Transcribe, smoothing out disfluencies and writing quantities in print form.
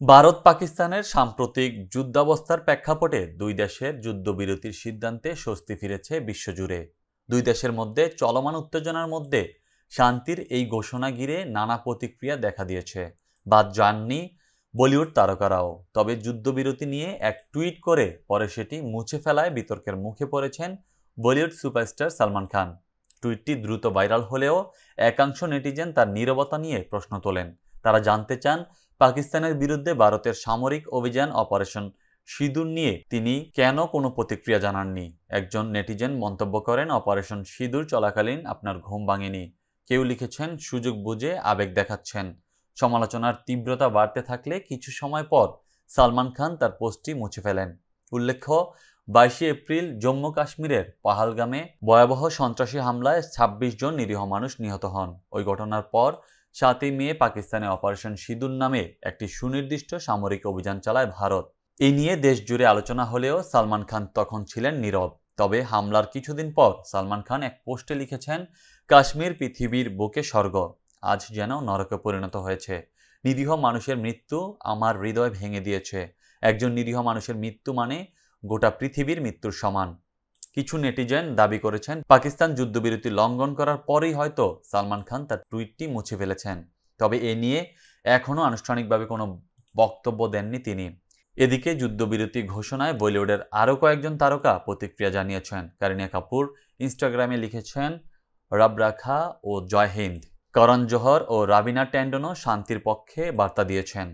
ভারত পাকিস্তানের সাম্প্রতিক যুদ্ধাবস্থার প্রেক্ষাপটে দুই দেশের যুদ্ধবিরতির সিদ্ধান্তে স্বস্তি ফিরেছে বিশ্বজুড়ে। দুই দেশের মধ্যে চলমান উত্তেজনার মধ্যে শান্তির এই ঘোষণা ঘিরে নানা প্রতিক্রিয়া দেখা দিয়েছে। বাদ যাননি বলিউড তারকারাও। তবে যুদ্ধবিরতি নিয়ে এক টুইট করে পরে সেটি মুছে ফেলায় বিতর্কের মুখে পড়েছেন বলিউড সুপারস্টার সালমান খান। টুইটটি দ্রুত ভাইরাল হলেও একাংশ নেটিজেন তার নীরবতা নিয়ে প্রশ্ন তোলেন। তারা জানতে চান, পাকিস্তানের বিরুদ্ধে ভারতের সামরিক অভিযান অপারেশন সিঁদুর নিয়ে তিনি কেন কোনো প্রতিক্রিয়া জানাননি। একজন নেটিজেন মন্তব্য করেন, অপারেশন সিঁদুর চলাকালীন আপনার ঘুম ভাঙেনি। কেউ লিখেছেন, সুযোগ বুঝে আবেগ দেখাচ্ছেন। সমালোচনার তীব্রতা বাড়তে থাকলে কিছু সময় পর সালমান খান তার পোস্টটি মুছে ফেলেন। উল্লেখ্য, 22 এপ্রিল জম্মু কাশ্মীরের পাহালগামে ভয়াবহ সন্ত্রাসী হামলায় 26 জন নিরীহ মানুষ নিহত হন। ওই ঘটনার পর 7 মে পাকিস্তানে অপারেশন সিঁদুর নামে একটি সুনির্দিষ্ট সামরিক অভিযান চালায় ভারত। এই নিয়ে দেশ জুড়ে আলোচনা হলেও সালমান খান তখন ছিলেন নীরব। তবে হামলার কিছুদিন পর সালমান খান এক পোস্টে লিখেছেন, কাশ্মীর পৃথিবীর বুকে স্বর্গ, আজ যেন নরকে পরিণত হয়েছে। নিরীহ মানুষের মৃত্যু আমার হৃদয় ভেঙে দিয়েছে। একজন নিরীহ মানুষের মৃত্যু মানে গোটা পৃথিবীর মৃত্যুর সমান। কিছু নেটিজেন দাবি করেছেন, পাকিস্তান যুদ্ধবিরতি লঙ্ঘন করার পরেই হয়তো সালমান খান তার টুইটটি মুছে ফেলেছেন। তবে এ নিয়ে এখনও আনুষ্ঠানিকভাবে কোনো বক্তব্য দেননি তিনি। এদিকে যুদ্ধবিরতি ঘোষণায় বলিউডের আরও কয়েকজন তারকা প্রতিক্রিয়া জানিয়েছেন। কারিনা কাপুর ইনস্টাগ্রামে লিখেছেন, রব রাখা ও জয় হিন্দ। করণ জোহর ও রাবিনা ট্যান্ডনও শান্তির পক্ষে বার্তা দিয়েছেন।